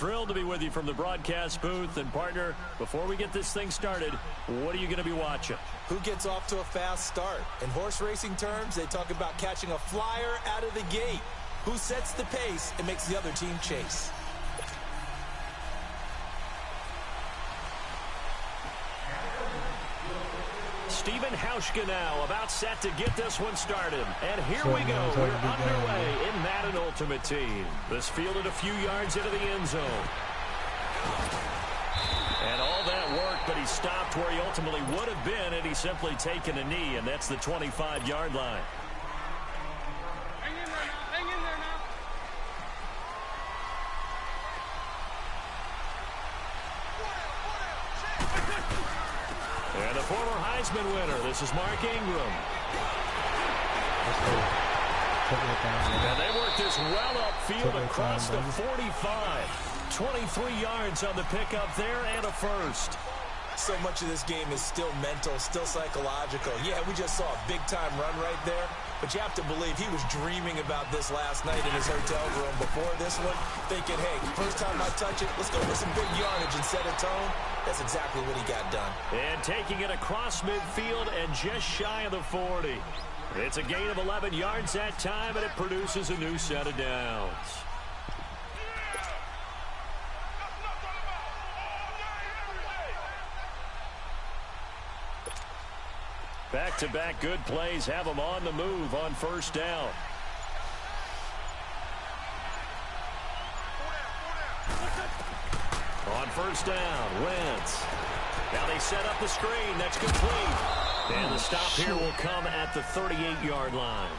thrilled to be with you from the broadcast booth. And, partner, before we get this thing started, what are you going to be watching? Who gets off to a fast start? In horse racing terms, they talk about catching a flyer out of the gate. Who sets the pace and makes the other team chase? Steven Hauschka now about set to get this one started. And here we go. We're underway in Madden Ultimate Team. This fielded a few yards into the end zone. And all that work, but he stopped where he ultimately would have been had he simply taken a knee, and that's the 25-yard line. Hang in there now. Hang in there now. And the former Heisman winner, this is Mark Ingram. And they work this well upfield across the 45. 23 yards on the pickup there and a first. So much of this game is still mental, still psychological. Yeah, we just saw a big-time run right there, but you have to believe he was dreaming about this last night in his hotel room before this one, thinking, hey, first time I touch it, let's go for some big yardage and set a tone. That's exactly what he got done. And taking it across midfield and just shy of the 40. It's a gain of 11 yards that time, and it produces a new set of downs. Back-to-back good plays have them on the move on first down. On first down, Wentz. Now they set up the screen. That's complete. And the stop here will come at the 38-yard line.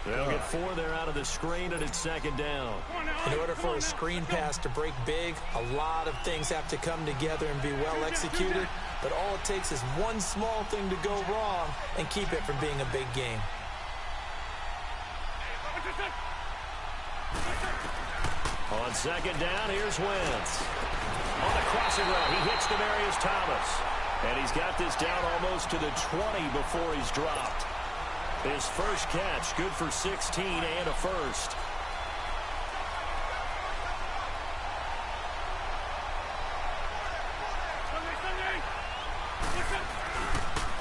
They'll get 4 there out of the screen, and it's second down. In order for a screen pass to break big, a lot of things have to come together and be well executed. But all it takes is one small thing to go wrong and keep it from being a big game. On second down, here's Wentz. On the crossing route, he hits Demaryius Thomas. And he's got this down almost to the 20 before he's dropped. His first catch, good for 16 and a first.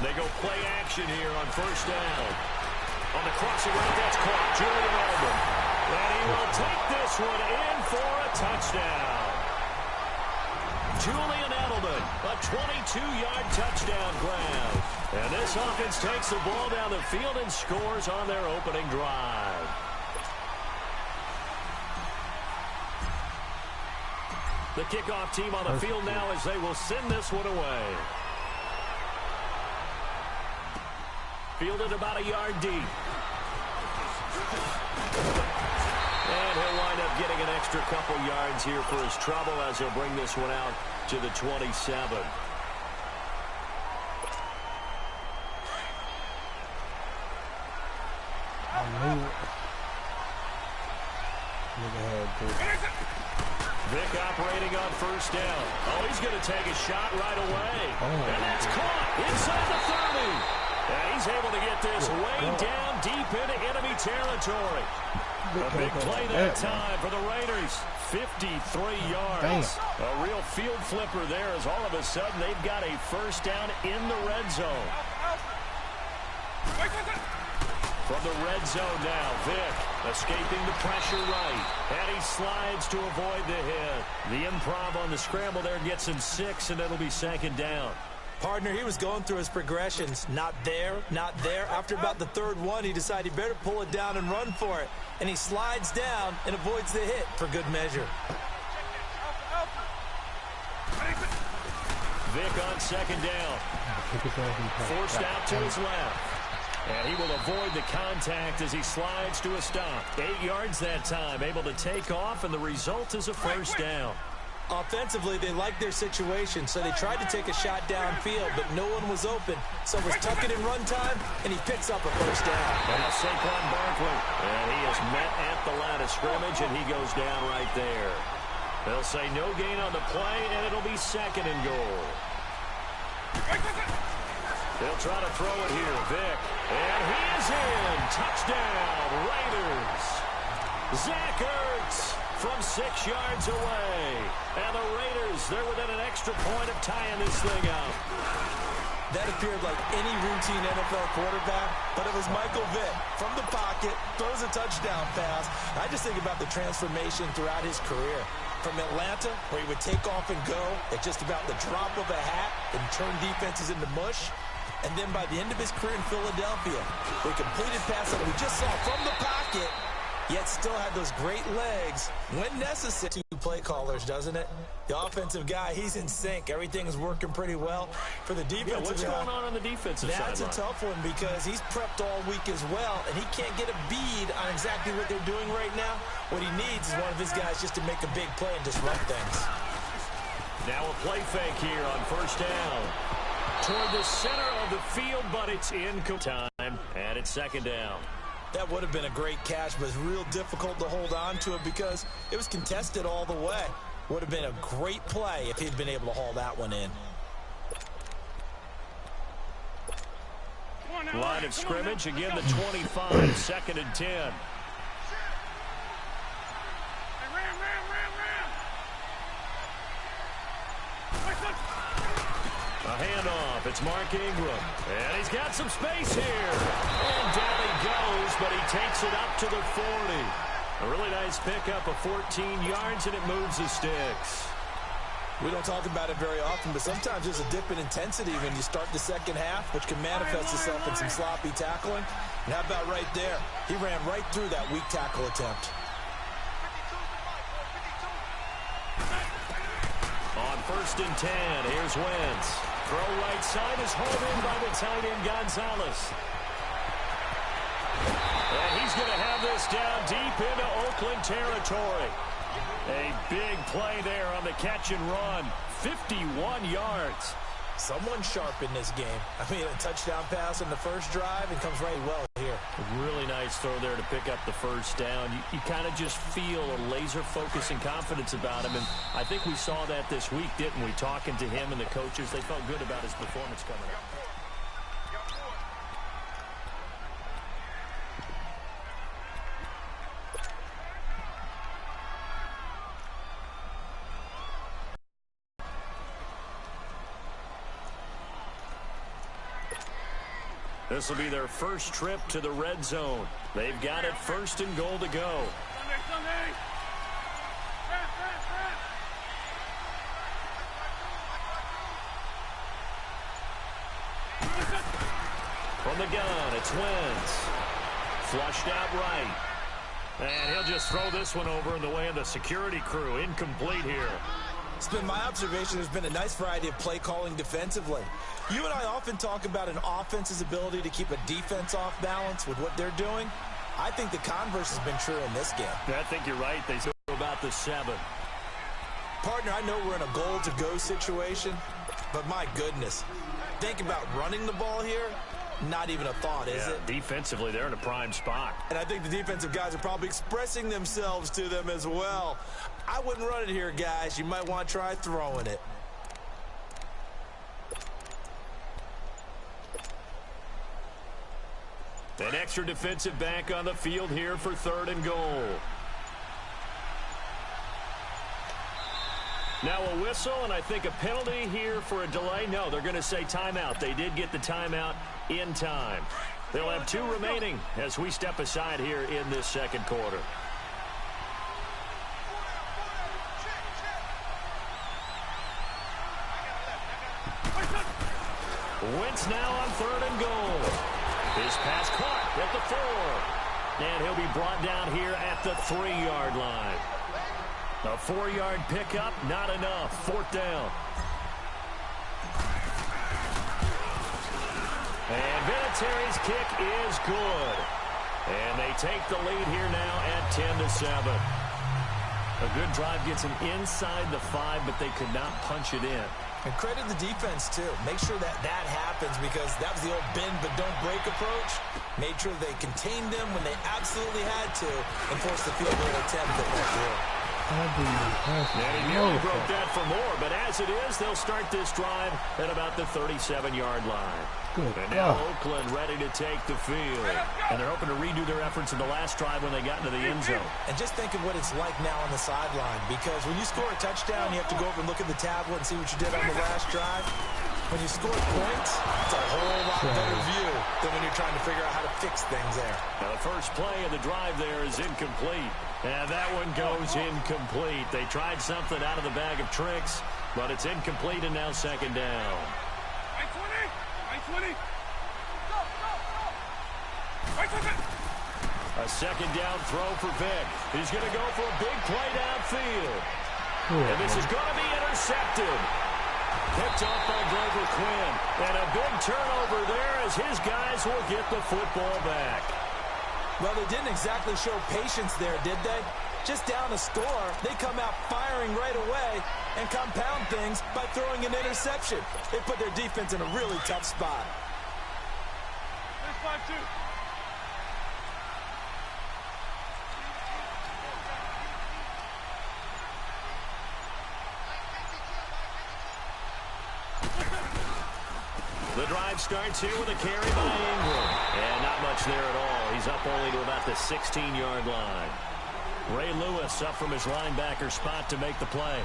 They go play action here on first down. On the crossing route, that's caught. Julian Edelman. And he will take this one in for a touchdown. Julian Edelman, a 22-yard touchdown grab. And this offense takes the ball down the field and scores on their opening drive. The kickoff team on the field now as they will send this one away. Fielded about a yard deep. And he'll wind up getting an extra couple yards here for his trouble as he'll bring this one out to the 27. Vick operating on first down. Oh, he's going to take a shot right away. And that's caught inside the 30. And he's able to get this way down deep into enemy territory. A big play that time for the Raiders. 53 yards. A real field flipper there as all of a sudden they've got a first down in the red zone. From the red zone now, Vick escaping the pressure right. And he slides to avoid the hit. The improv on the scramble there gets him 6, and it'll be second down. Partner, he was going through his progressions. Not there, not there. After about the third one, he decided he better pull it down and run for it. And he slides down and avoids the hit for good measure. Vick on second down. Forced out to his left. And he will avoid the contact as he slides to a stop. 8 yards that time, able to take off, and the result is a first down. Offensively, they liked their situation, so they tried to take a shot downfield, but no one was open. So it was tuck it in run time, and he picks up a first down. Now Saquon Barkley, and he is met at the line of scrimmage, and he goes down right there. They'll say no gain on the play, and it'll be second and goal. They'll try to throw it here, Vick, and he is in. Touchdown, Raiders. Zach Ertz from 6 yards away. Eagles, they're within an extra point of tying this thing out. That appeared like any routine NFL quarterback, but it was Michael Vick from the pocket, throws a touchdown pass. I just think about the transformation throughout his career. From Atlanta, where he would take off and go at just about the drop of a hat and turn defenses into mush. And then by the end of his career in Philadelphia, the completed pass that we just saw from the pocket, yet still had those great legs when necessary. Two play callers, doesn't it? The offensive guy, he's in sync. Everything's working pretty well. For the defensive guy, what's going on the defensive side? That's a tough one because he's prepped all week as well, and he can't get a bead on exactly what they're doing right now. What he needs is one of his guys just to make a big play and disrupt things. Now a play fake here on first down. Toward the center of the field, but it's in time, and it's second down. That would have been a great catch, but it's real difficult to hold on to it because it was contested all the way. Would have been a great play if he'd been able to haul that one in. Line of scrimmage, again the 25, second and 10. A handoff. It's Mark Ingram. And he's got some space here. And down he goes, but he takes it up to the 40. A really nice pickup of 14 yards, and it moves the sticks. We don't talk about it very often, but sometimes there's a dip in intensity when you start the second half, which can manifest itself in some sloppy tackling. And how about right there? He ran right through that weak tackle attempt. On first and 10, here's Wentz. Throw right side is hauled in by the tight end Gonzalez. And he's going to have this down deep into Oakland territory. A big play there on the catch and run. 51 yards. Someone sharp in this game. I mean, a touchdown pass in the first drive and comes right well here. A really nice throw there to pick up the first down. You kind of just feel a laser focus and confidence about him. And I think we saw that this week, didn't we? Talking to him and the coaches, they felt good about his performance coming up. This will be their first trip to the red zone. They've got it first and goal to go. From the gun, it's Wentz. Flushed out right. And he'll just throw this one over in the way of the security crew. Incomplete here. It's been my observation there's been a nice variety of play calling defensively. You and I often talk about an offense's ability to keep a defense off balance with what they're doing. I think the converse has been true in this game. I think you're right. They know about the 7. Partner, I know we're in a goal-to-go situation, but my goodness. Think about running the ball here. Not even a thought, is it? Defensively, they're in a prime spot. And I think the defensive guys are probably expressing themselves to them as well. I wouldn't run it here, guys. You might want to try throwing it. An extra defensive back on the field here for third and goal. Now a whistle, and I think a penalty here for a delay. No, they're going to say timeout. They did get the timeout in time. They'll have 2 remaining as we step aside here in this second quarter. Wentz now on third and goal. His pass caught at the 4. And he'll be brought down here at the 3-yard line. A 4-yard pickup, not enough. 4th down. And Vinatieri's kick is good. And they take the lead here now at 10-7. A good drive gets them inside the 5, but they could not punch it in. And credit the defense, too. Make sure that happens because that was the old bend but don't break approach. Made sure they contained them when they absolutely had to and forced the field goal attempt that went through. And he nearly broke that for more, but as it is, they'll start this drive at about the 37-yard line. And now Oakland ready to take the field. And they're hoping to redo their efforts in the last drive when they got into the end zone. And just think of what it's like now on the sideline, because when you score a touchdown, you have to go over and look at the tablet and see what you did on the last drive. When you score points, it's a whole lot better view than when you're trying to figure out how to fix things there. Now the first play of the drive there is incomplete. And that one goes incomplete. They tried something out of the bag of tricks, but it's incomplete and now second down. A second down throw for Vick. He's going to go for a big play downfield. And this is going to be intercepted. Picked off by Grover Quinn. And a big turnover there as his guys will get the football back. Well, they didn't exactly show patience there, did they? Just down a score, they come out firing right away and compound things by throwing an interception. They put their defense in a really tough spot. 5-2. The drive starts here with a carry by Ingram. And not much there at all. He's up only to about the 16-yard line. Ray Lewis up from his linebacker spot to make the play.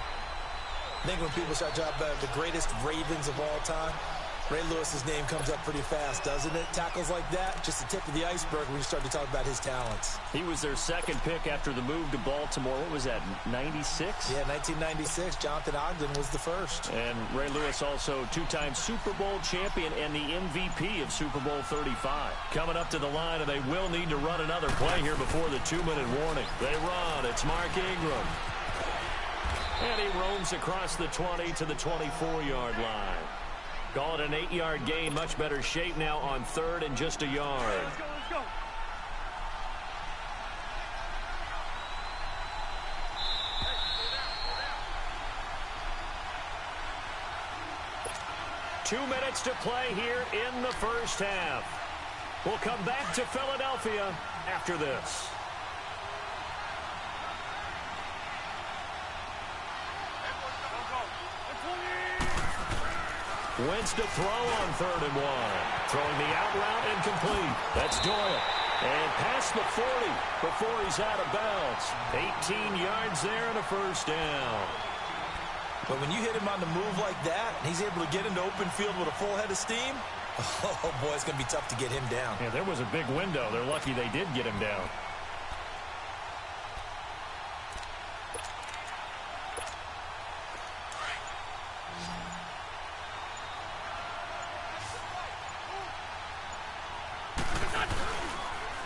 I think when people start talking about the greatest Ravens of all time, Ray Lewis's name comes up pretty fast, doesn't it? Tackles like that, just the tip of the iceberg when you start to talk about his talents. He was their second pick after the move to Baltimore. What was that, 96? Yeah, 1996. Jonathan Ogden was the first. And Ray Lewis also two-time Super Bowl champion and the MVP of Super Bowl 35. Coming up to the line, and they will need to run another play here before the 2-minute warning. They run. It's Mark Ingram. And he roams across the 20 to the 24-yard line. Call it an 8-yard gain. Much better shape now on third and just a yard. Let's go. Two minutes to play here in the first half. We'll come back to Philadelphia after this. Wentz to throw on 3rd and 1. Throwing the out route incomplete. That's Doyle. And past the 40 before he's out of bounds. 18 yards there and a first down. But when you hit him on the move like that, and he's able to get into open field with a full head of steam, oh boy, it's going to be tough to get him down. Yeah, there was a big window. They're lucky they did get him down.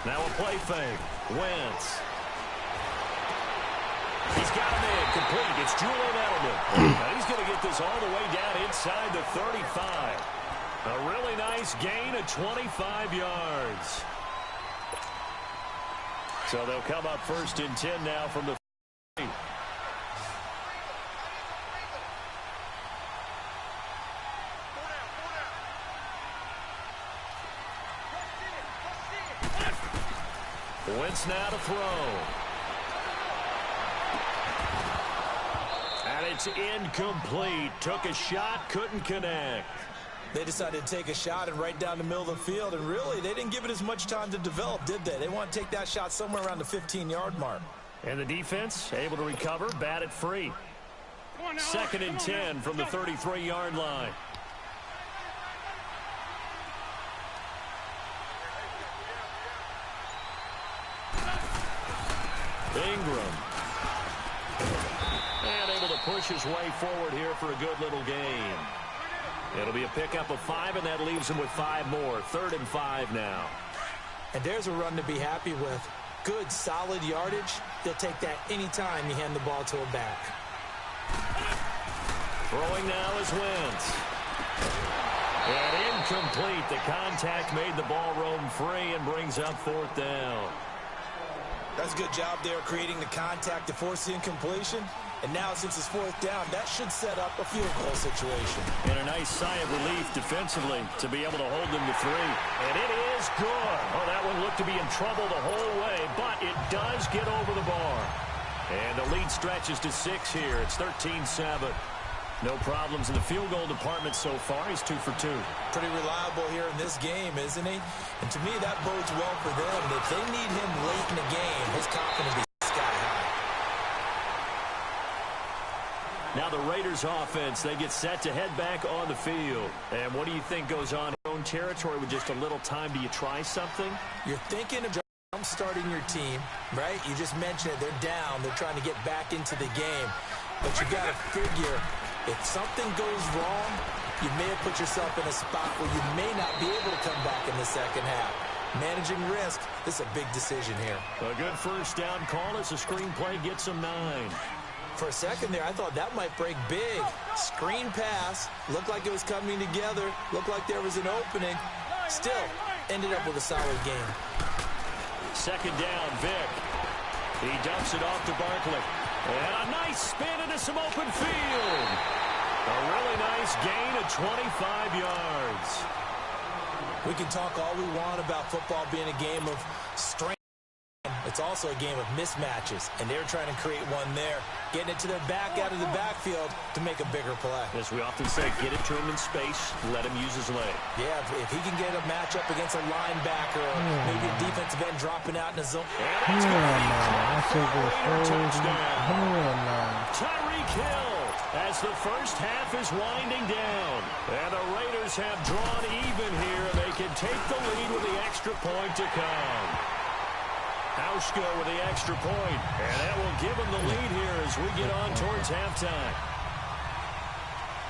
Now a play fake. Wentz. He's got him in. Complete. It's Julian Edelman. And he's going to get this all the way down inside the 35. A really nice gain of 25 yards. So they'll come up 1st and 10 now from the 30. Wentz now to throw. And it's incomplete. Took a shot, couldn't connect. They decided to take a shot and right down the middle of the field, and really, they didn't give it as much time to develop, did they? They want to take that shot somewhere around the 15-yard mark. And the defense able to recover, bat it free. 2nd and 10 from the 33-yard line. Ingram. And able to push his way forward here for a good little gain. It'll be a pickup of 5, and that leaves him with 5 more. 3rd and 5 now. And there's a run to be happy with. Good, solid yardage. They'll take that anytime you hand the ball to a back. Throwing now is Wentz. And incomplete. The contact made the ball roam free and brings up 4th down. That's a good job there creating the contact to force the incompletion. And now, since it's 4th down, that should set up a field goal situation. And a nice sigh of relief defensively to be able to hold them to 3. And it is good. Oh, that one looked to be in trouble the whole way, but it does get over the bar. And the lead stretches to 6 here. It's 13-7. No problems in the field goal department so far. He's 2 for 2. Pretty reliable here in this game, isn't he? And to me, that bodes well for them. If they need him late in the game, his confidence will be sky high. Now the Raiders offense, they get set to head back on the field. And what do you think goes on in your own territory with just a little time? Do you try something? You're thinking of starting your team, right? You just mentioned it. They're down. They're trying to get back into the game. But you got to figure, if something goes wrong, you may have put yourself in a spot where you may not be able to come back in the second half. Managing risk, this is a big decision here. A good first down call as the screenplay gets him 9. For a second there, I thought that might break big. Screen pass, looked like it was coming together, looked like there was an opening. Still, ended up with a solid game. Second down, Vick. He dumps it off to Barkley. And a nice spin into some open field. A really nice gain of 25 yards. We can talk all we want about football being a game of strength. It's also a game of mismatches, and they're trying to create one there, getting it to their back out of the backfield to make a bigger play. As we often say, get it to him in space, let him use his leg. Yeah, if he can get a matchup against a linebacker or maybe a defensive end dropping out in the zone. Tyreek Hill as the first half is winding down. And the Raiders have drawn even here, and they can take the lead with the extra point to come. Hauschka with the extra point, and that will give him the lead here as we get on towards halftime.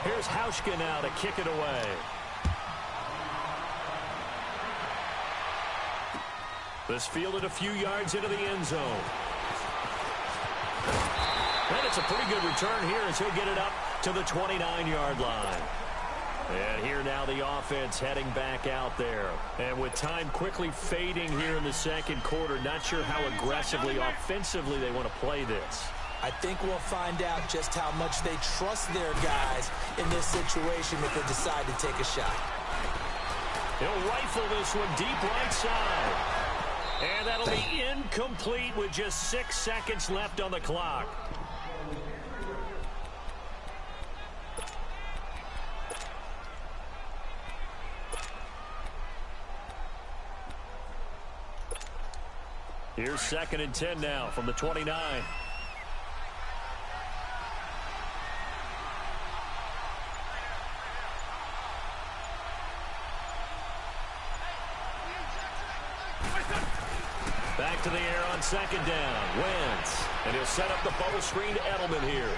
Here's Hauschka now to kick it away. This fielded a few yards into the end zone. And it's a pretty good return here as he'll get it up to the 29-yard line. And here now the offense heading back out there. And with time quickly fading here in the second quarter, not sure how aggressively, offensively they want to play this. I think we'll find out just how much they trust their guys in this situation if they decide to take a shot. He'll rifle this one deep right side. And that'll be incomplete with just 6 seconds left on the clock. Here's 2nd and 10 now from the 29. Back to the air on 2nd down. Wentz. And he'll set up the bubble screen to Edelman here.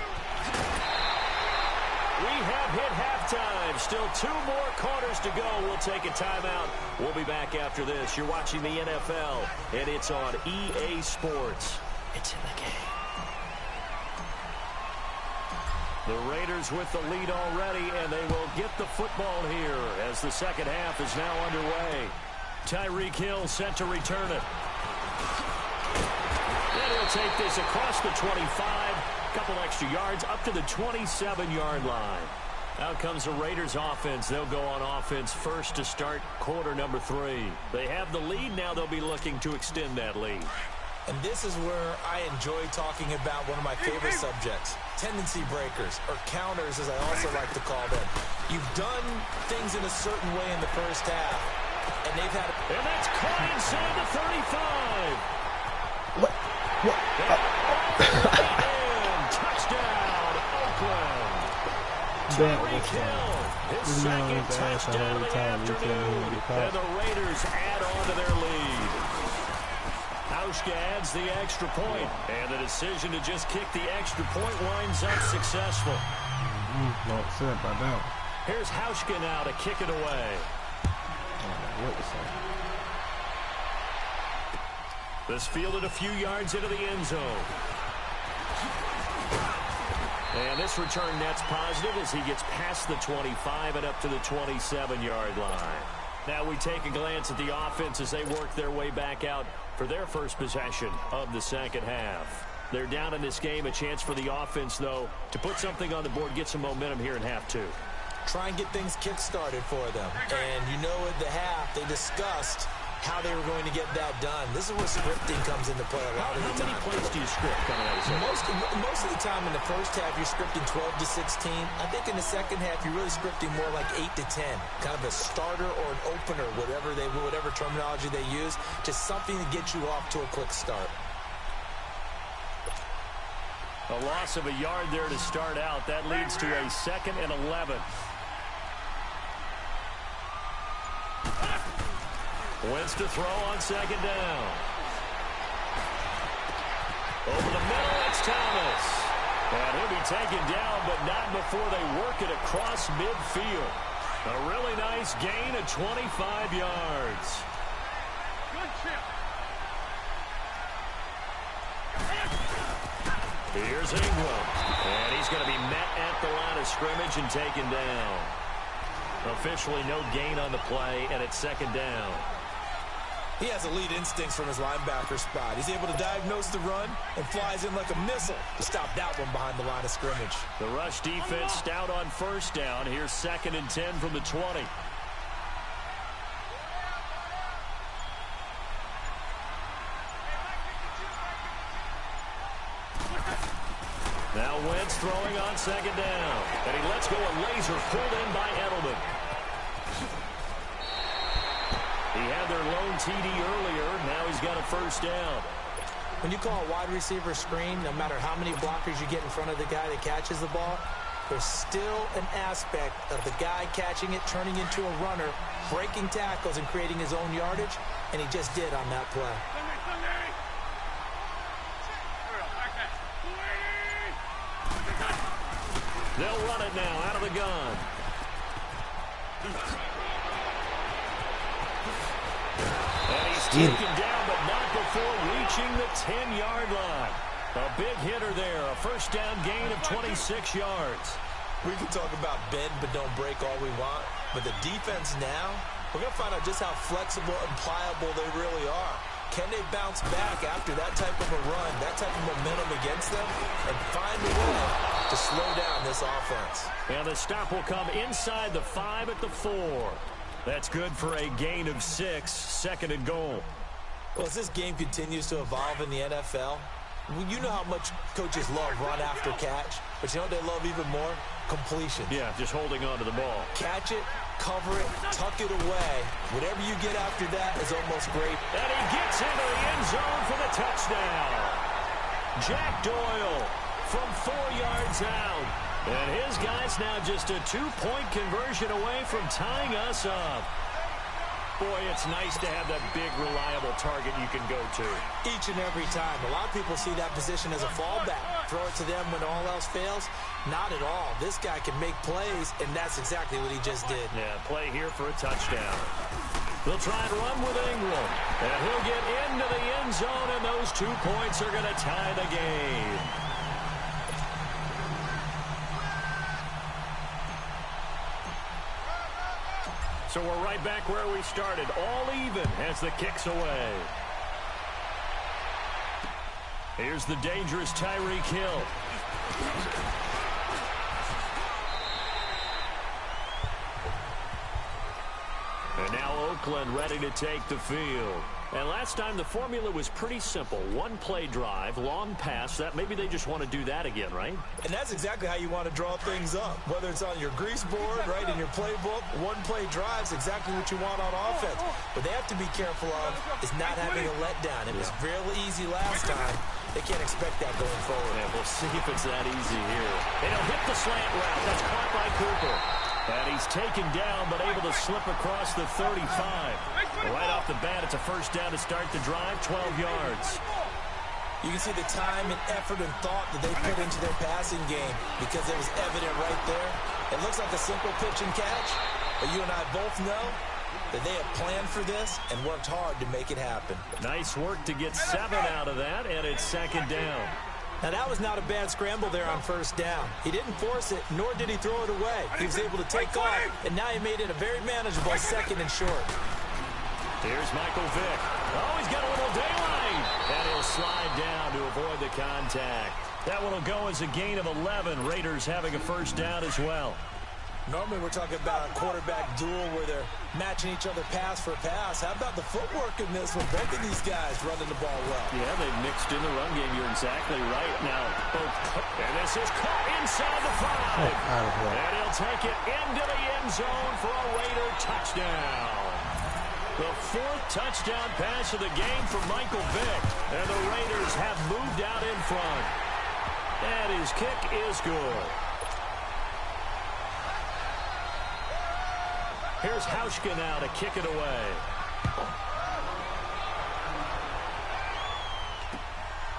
We have hit halftime. Still 2 more quarters to go. We'll take a timeout. We'll be back after this. You're watching the NFL, and it's on EA Sports. It's in the game. The Raiders with the lead already, and they will get the football here as the second half is now underway. Tyreek Hill set to return it. And he'll take this across the 25. Couple extra yards up to the 27-yard line. Out comes the Raiders offense. They'll go on offense first to start quarter number 3. They have the lead now. They'll be looking to extend that lead. And this is where I enjoy talking about one of my favorite subjects, tendency breakers, or counters as I also like to call them. You've done things in a certain way in the first half, and they've had... And that's caught inside the 35. What? Touchdown, Oakland. Tyreek Hill, his second touchdown of the afternoon. And the Raiders add on to their lead. Hauschka adds the extra point, and the decision to just kick the extra point winds up successful. Not upset about that. Here's Hauschka now to kick it away. What to say? This fielded a few yards into the end zone. And this return net's positive as he gets past the 25 and up to the 27-yard line. Now we take a glance at the offense as they work their way back out for their first possession of the second half. They're down in this game. A chance for the offense, though, to put something on the board, get some momentum here in half 2. Try and get things kick-started for them. And you know at the half they discussed how they were going to get that done. This is where scripting comes into play a lot of the time. How many plays do you script coming out of the Most of the time in the first half, you're scripting 12 to 16. I think in the second half, you're really scripting more like 8 to 10. Kind of a starter or an opener, whatever terminology they use. Just something to get you off to a quick start. A loss of a yard there to start out. That leads to a 2nd and 11. Wentz to throw on 2nd down. Over the middle, it's Thomas. And he'll be taken down, but not before they work it across midfield. A really nice gain of 25 yards. Good chip. Here's Ingram. And he's going to be met at the line of scrimmage and taken down. Officially no gain on the play, and it's 2nd down. He has elite instincts from his linebacker spot. He's able to diagnose the run and flies in like a missile to stop that one behind the line of scrimmage. The rush defense stout on 1st down. Here's 2nd and 10 from the 20. Now Wentz throwing on 2nd down. And he lets go a laser pulled in by Edelman. He had their lone TD earlier. Now he's got a 1st down. When you call a wide receiver screen, no matter how many blockers you get in front of the guy that catches the ball, there's still an aspect of the guy catching it, turning into a runner, breaking tackles and creating his own yardage, and he just did on that play. They'll run it now out of the gun. And he's taken down, but not before reaching the 10-yard line. A big hitter there, a 1st down gain of 26 yards. We can talk about bend but don't break all we want, but the defense now, we're going to find out just how flexible and pliable they really are. Can they bounce back after that type of a run, that type of momentum against them, and find a way to slow down this offense? And the stop will come inside the 5 at the 4. That's good for a gain of 6, 2nd and goal. Well, as this game continues to evolve in the NFL, you know how much coaches love run after catch, but you know what they love even more? Completion. Yeah, just holding on to the ball. Catch it, cover it, tuck it away. Whatever you get after that is almost great. And he gets into the end zone for the touchdown. Jack Doyle from 4 yards out. And his guy's now just a 2-point conversion away from tying us up. Boy, it's nice to have that big, reliable target you can go to. Each and every time. A lot of people see that position as a fallback. Throw it to them when all else fails. Not at all. This guy can make plays, and that's exactly what he just did. Yeah, play here for a touchdown. They'll try and run with Ingram. And he'll get into the end zone, and those 2 points are going to tie the game. So we're right back where we started, all even as the kick's away. Here's the dangerous Tyreek Hill. And now Oakland ready to take the field. And last time the formula was pretty simple. 1 play drive, long pass. That maybe they just want to do that again, right? And that's exactly how you want to draw things up. Whether it's on your grease board, right, in your playbook, 1 play drive is exactly what you want on offense. What they have to be careful of is not having a letdown. It was fairly easy last time. They can't expect that going forward. Yeah, we'll see if it's that easy here. And he'll hit the slant route. That's caught by Cooper. And he's taken down, but able to slip across the 35. Right off the bat, it's a 1st down to start the drive, 12 yards. You can see the time and effort and thought that they put into their passing game because it was evident right there. It looks like a simple pitch and catch, but you and I both know that they have planned for this and worked hard to make it happen. Nice work to get 7 out of that, and it's 2nd down. Now, that was not a bad scramble there on 1st down. He didn't force it, nor did he throw it away. He was able to take off, and now he made it a very manageable 2nd and short. Here's Michael Vick. Oh, he's got a little daylight. And he'll slide down to avoid the contact. That one will go as a gain of 11. Raiders having a 1st down as well. Normally we're talking about a quarterback duel where they're matching each other pass for pass. How about the footwork in this one? Both of these guys running the ball well. Yeah, they've mixed in the run game. You're exactly right. Now, and this is caught inside the 5. And he'll take it into the end zone for a Raider touchdown. The 4th touchdown pass of the game for Michael Vick. And the Raiders have moved out in front. And his kick is good. Here's Hauschka now to kick it away.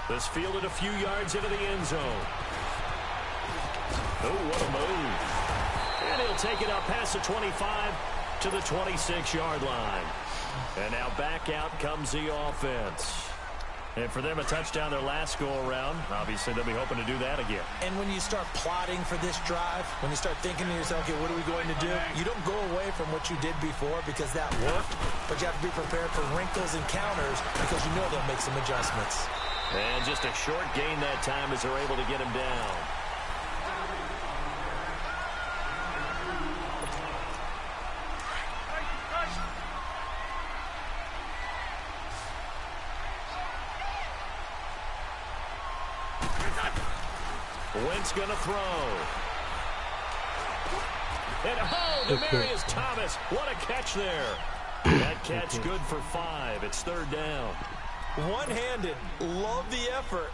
This fielded a few yards into the end zone. Oh, what a move. And he'll take it up past the 25 to the 26-yard line. And now back out comes the offense. And for them, a touchdown their last go-around. Obviously, they'll be hoping to do that again. And when you start plotting for this drive, when you start thinking to yourself, okay, what are we going to do? You don't go away from what you did before because that worked, but you have to be prepared for wrinkles and counters because you know they'll make some adjustments. And just a short gain that time as they're able to get him down. Wentz going to throw. And Demaryius Thomas, what a catch there. That catch good for 5. It's 3rd down. One-handed, love the effort.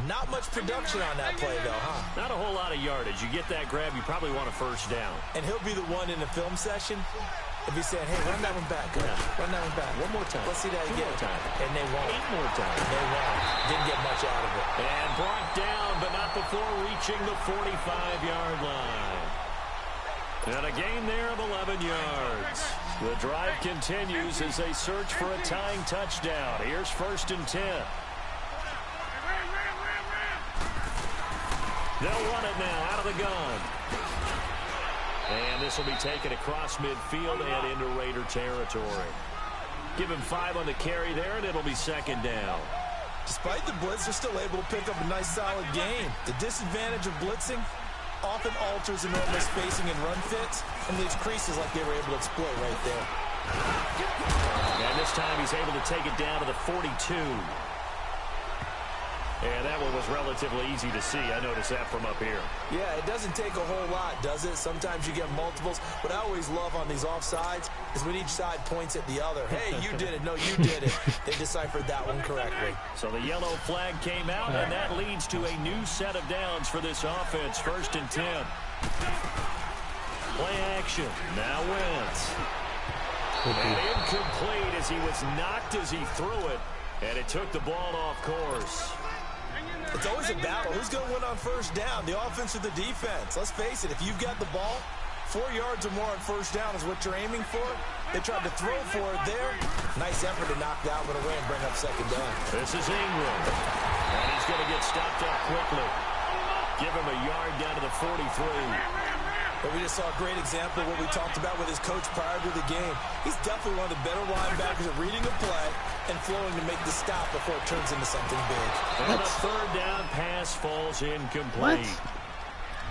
Not much production on that play, though, huh? Not a whole lot of yardage. You get that grab, you probably want a 1st down. And he'll be the one in the film session if he's saying, hey, run that one back. Good. Run that one back. One more time. Let's see that again. 2 more time. And they won't. 8 more times. They won't. Didn't get much out of it. And brought down, but not before reaching the 45-yard line. And a gain there of 11 yards. The drive continues as they search for a tying touchdown. Here's 1st and 10. They'll run it now out of the gun. And this will be taken across midfield and into Raider territory. Give him 5 on the carry there, and it'll be 2nd down. Despite the blitz, they're still able to pick up a nice, solid gain. The disadvantage of blitzing often alters the normal spacing and run fits and leaves creases like they were able to exploit right there. And this time he's able to take it down to the 42. And that one was relatively easy to see. I noticed that from up here. Yeah, it doesn't take a whole lot, does it? Sometimes you get multiples. What I always love on these offsides is when each side points at the other. Hey, you did it. No, you did it. They deciphered that one correctly. So the yellow flag came out, and that leads to a new set of downs for this offense. 1st and 10. Play action. Now Wentz. And incomplete as he was knocked as he threw it. And it took the ball off course. It's always a battle. Who's going to win on 1st down? The offense or the defense? Let's face it, if you've got the ball, 4 yards or more on 1st down is what you're aiming for. They tried to throw for it there. Nice effort to knock that one away and bring up 2nd down. This is Ingram. And he's going to get stopped up quickly. Give him a yard down to the 43. But we just saw a great example of what we talked about with his coach prior to the game. He's definitely one of the better linebackers at reading a play and flowing to make the stop before it turns into something big. And a 3rd down pass falls incomplete.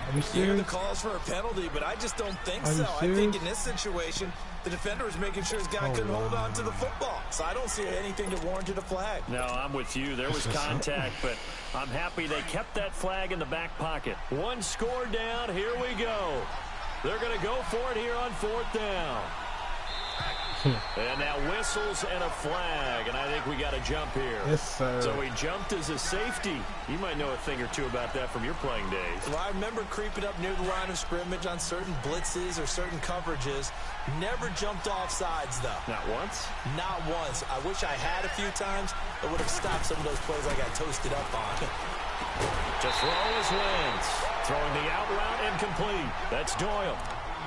Are you You hear the serious? calls for a penalty, but I just don't think so. I think in this situation, the defender is making sure his guy couldn't hold on to the football. So I don't see anything that warranted a flag. No, I'm with you. There was contact, but I'm happy they kept that flag in the back pocket. 1 score down. Here we go. They're going to go for it here on 4th down. And now whistles and a flag, and I think we got a jump here. Yes, sir. So he jumped as a safety. You might know a thing or two about that from your playing days. Well, I remember creeping up near the line of scrimmage on certain blitzes or certain coverages. Never jumped off sides, though. Not once? Not once. I wish I had a few times. It would have stopped some of those plays I got toasted up on. To throw is Wentz. Throwing the out route incomplete. That's Doyle.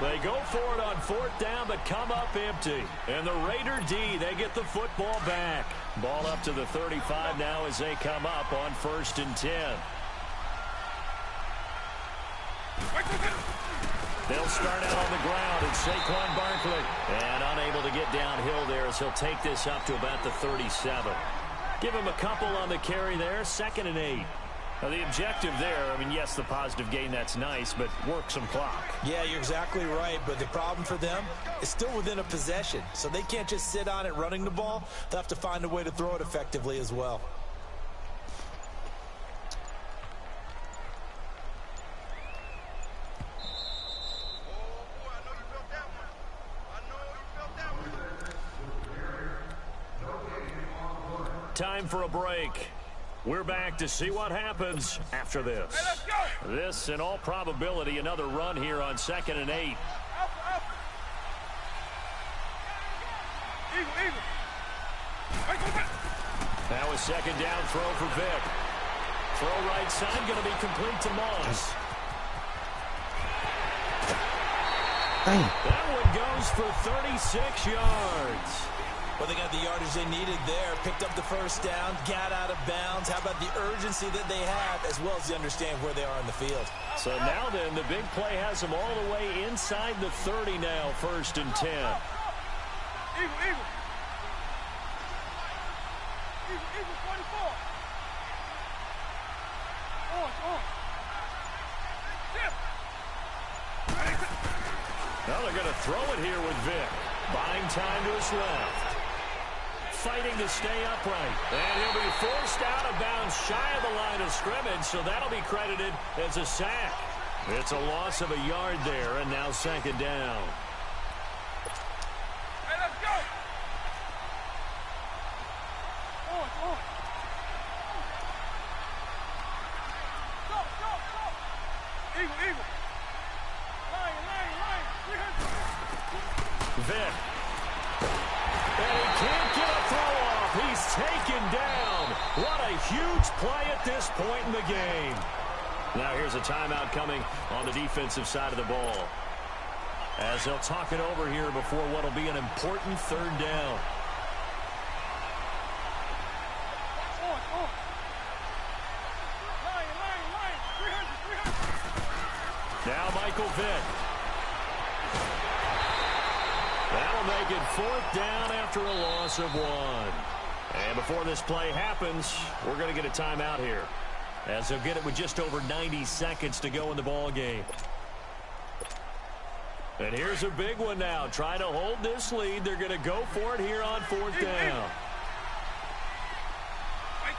They go for it on 4th down, but come up empty. And the Raider D, they get the football back. Ball up to the 35 now as they come up on 1st and 10. They'll start out on the ground, and Saquon Barkley. And unable to get downhill there as he'll take this up to about the 37. Give him a couple on the carry there, 2nd and 8. Now, the objective there, I mean, yes, the positive gain, that's nice, but work some clock. Yeah, you're exactly right, but the problem for them is still within a possession, so they can't just sit on it running the ball. They'll have to find a way to throw it effectively as well. Time for a break. We're back to see what happens after this. Hey, let's go. This, in all probability, another run here on 2nd and 8. Up. Eagle. Right, go back. Now a 2nd down throw for Vick. Throw right side, going to be complete to Moss. That one goes for 36 yards. Well, they got the yardage they needed there, picked up the first down, got out of bounds. How about the urgency that they have, as well as they understand where they are in the field? So now then, the big play has them all the way inside the 30 now, 1st and 10. Eagle. Eagle 44. On. Tip. Now they're going to throw it here with Vick. Buying time to his left. Fighting to stay upright. And he'll be forced out of bounds shy of the line of scrimmage, so that'll be credited as a sack. It's a loss of a yard there, and now 2nd down. Hey, let's go. On. Go. Eagle. Lion. 300. Vick. And he can't get a throw off. He's taken down. What a huge play at this point in the game. Now here's a timeout coming on the defensive side of the ball, as they'll talk it over here before what will be an important 3rd down. On. Lion. 300. Now Michael Vick. That'll make it 4th down after a loss of 1. And before this play happens, we're going to get a timeout here, as they'll get it with just over 90 seconds to go in the ball game. And here's a big one now. Trying to hold this lead. They're going to go for it here on 4th down. Right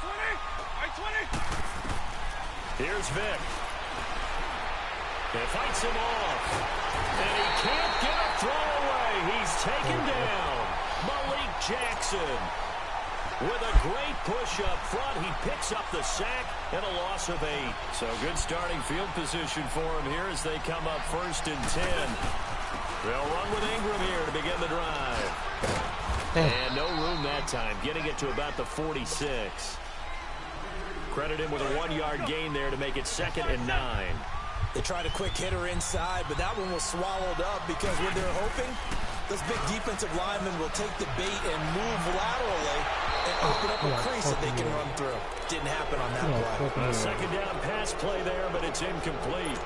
20. Here's Vick. He fights him off. And he can't get a throw away. He's taken down. Malik Jackson with a great push up front. He picks up the sack and a loss of 8. So good starting field position for him here as they come up 1st and 10. They'll run with Ingram here to begin the drive. And no room that time, getting it to about the 46. Credit him with a 1-yard gain there to make it 2nd and 9. They tried a quick hitter inside, but that one was swallowed up because what they're hoping, those big defensive linemen will take the bait and move laterally and open up a crease that they can run through. Didn't happen on that play. A 2nd down pass play there, but it's incomplete.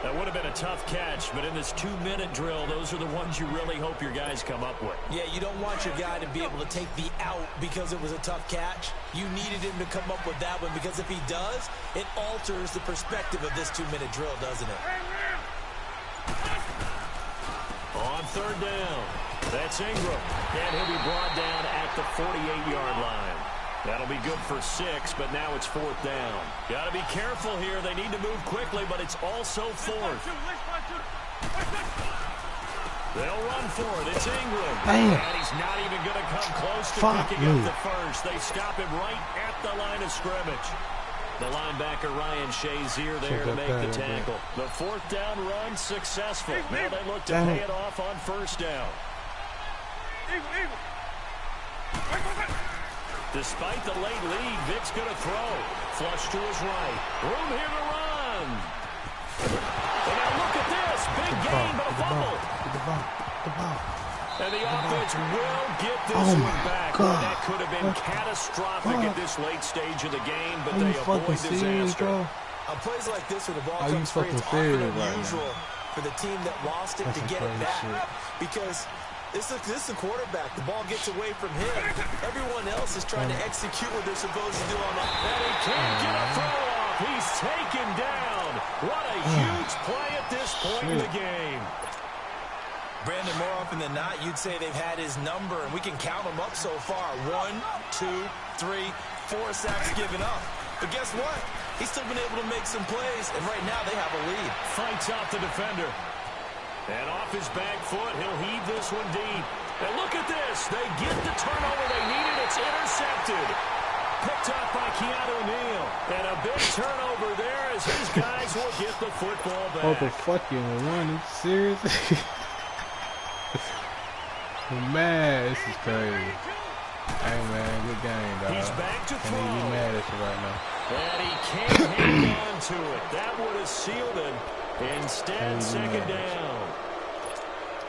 That would have been a tough catch, but in this 2-minute drill, those are the ones you really hope your guys come up with. Yeah, you don't want your guy to be able to take the out because it was a tough catch. You needed him to come up with that one, because if he does, it alters the perspective of this 2-minute drill, doesn't it? On 3rd down, that's Ingram, and he'll be brought down at the 48-yard line. That'll be good for 6, but now it's 4th down. Got to be careful here. They need to move quickly, but it's also 4th. They'll run for it. It's Ingram. And he's not even going to come close to picking up the first. They stop him right at the line of scrimmage. The linebacker Ryan Shazier there to make the tackle. The 4th down run successful. Now they look to pay it off on 1st down. Despite the late lead, Vick's going to throw. Flush to his right. Room here to run. And now look at this. Big gain, but a fumble. And the offense will get this one back. Well, that could have been catastrophic at this late stage of the game, but they avoid disaster. On plays like this where the ball comes free, it's often unusual for the team that lost it to get it back. Because this is the quarterback. The ball gets away from him. Everyone else is trying to execute what they're supposed to do on that. And he can't get a throw off. off. He's taken down. What a huge play at this point in the game. Brandon, more often than not, you'd say they've had his number, and we can count them up so far. 1, 2, 3, 4 sacks given up. But guess what? He's still been able to make some plays, and right now they have a lead. Fights off the defender. And off his back foot, he'll heave this one deep. And look at this. They get the turnover they needed. It's intercepted. Picked up by Keanu Neal. And a big turnover there as his guys will get the football back. What the fuck you run? Are you serious? Man, this is crazy. Hey man, good game, dog. He's back to throw. And he mad at you right now. And he can't hang on to it. That would have sealed it. Instead, second down.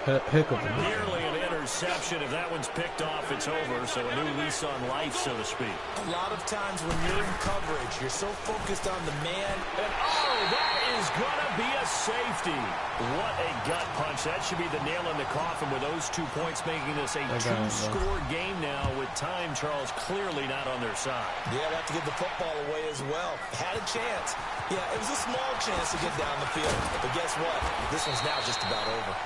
Hiccup. Nearly an interception. If that one's picked off, it's over. So a new lease on life, so to speak. A lot of times when you're in coverage, you're so focused on the man. And oh, that is going to be a safety. What a gut punch. That should be the nail in the coffin with those 2 points, making this a two-score game now with time, Charles, clearly not on their side. Yeah, they have to give the football away as well. Had a chance. Yeah, it was a small chance to get down the field. But guess what? This one's now just about over.